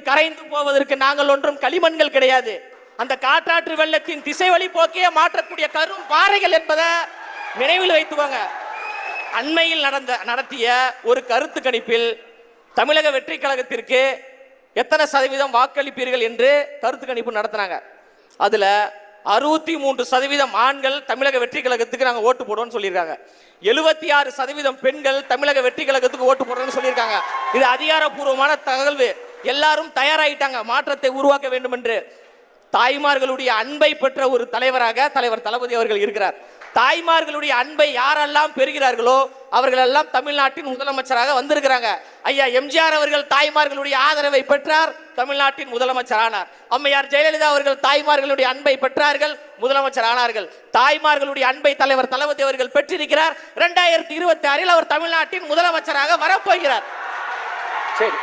வெள்ளத்தில் கரைந்து போவதற்கு நாங்கள் ஒன்றும் களிமண்கள் கிடையாது. அந்த காற்றாற்று வெள்ளத்தின் திசை வழி போக்கே மாற்றக்கூடிய கரும் பாறைகள் என்பதை நினைவில் வைத்துவாங்க. அண்மையில் நடத்திய ஒரு கருத்து கணிப்பில் தமிழக வெற்றி கழகத்திற்கு எத்தனை சதவீதம் வாக்களிப்பீர்கள் என்று கருத்து கணிப்பு நடத்தினாங்க. அதுல 63% ஆண்கள் தமிழக வெற்றி கழகத்துக்கு நாங்கள் ஓட்டு போடுவோம்னு சொல்லியிருக்காங்க. 76% பெண்கள் தமிழக வெற்றி கழகத்துக்கு ஓட்டு போடுறோம்னு சொல்லியிருக்காங்க. இது அதிகாரப்பூர்வமான தகவல். எல்லாரும் தயாராயிட்டாங்க மாற்றத்தை உருவாக்க வேண்டும் என்று. தாய்மார்களுடைய அன்பை பெற்ற ஒரு தலைவராக தலைவர் தளபதி அவர்கள் இருக்கிறார். தாய்மார்களுடைய அன்பை யாரெல்லாம் பெறுகிறார்களோ அவர்கள் எல்லாம் தமிழ்நாட்டின் முதலமைச்சராக வந்திருக்கிறாங்க. ஐயா எம்ஜிஆர் அவர்கள் தாய்மார்களுடைய ஆதரவை பெற்றார், தமிழ்நாட்டின் முதலமைச்சர் ஆனார். அம்மையார் ஜெயலலிதா அவர்கள் தாய்மார்களுடைய அன்பை பெற்றார்கள், முதலமைச்சர் ஆனார்கள். தாய்மார்களுடைய அன்பை தலைவர் தளபதி அவர்கள் பெற்றிருக்கிறார். 2026 அவர் தமிழ்நாட்டின் முதலமைச்சராக வரப்போகிறார். சரி.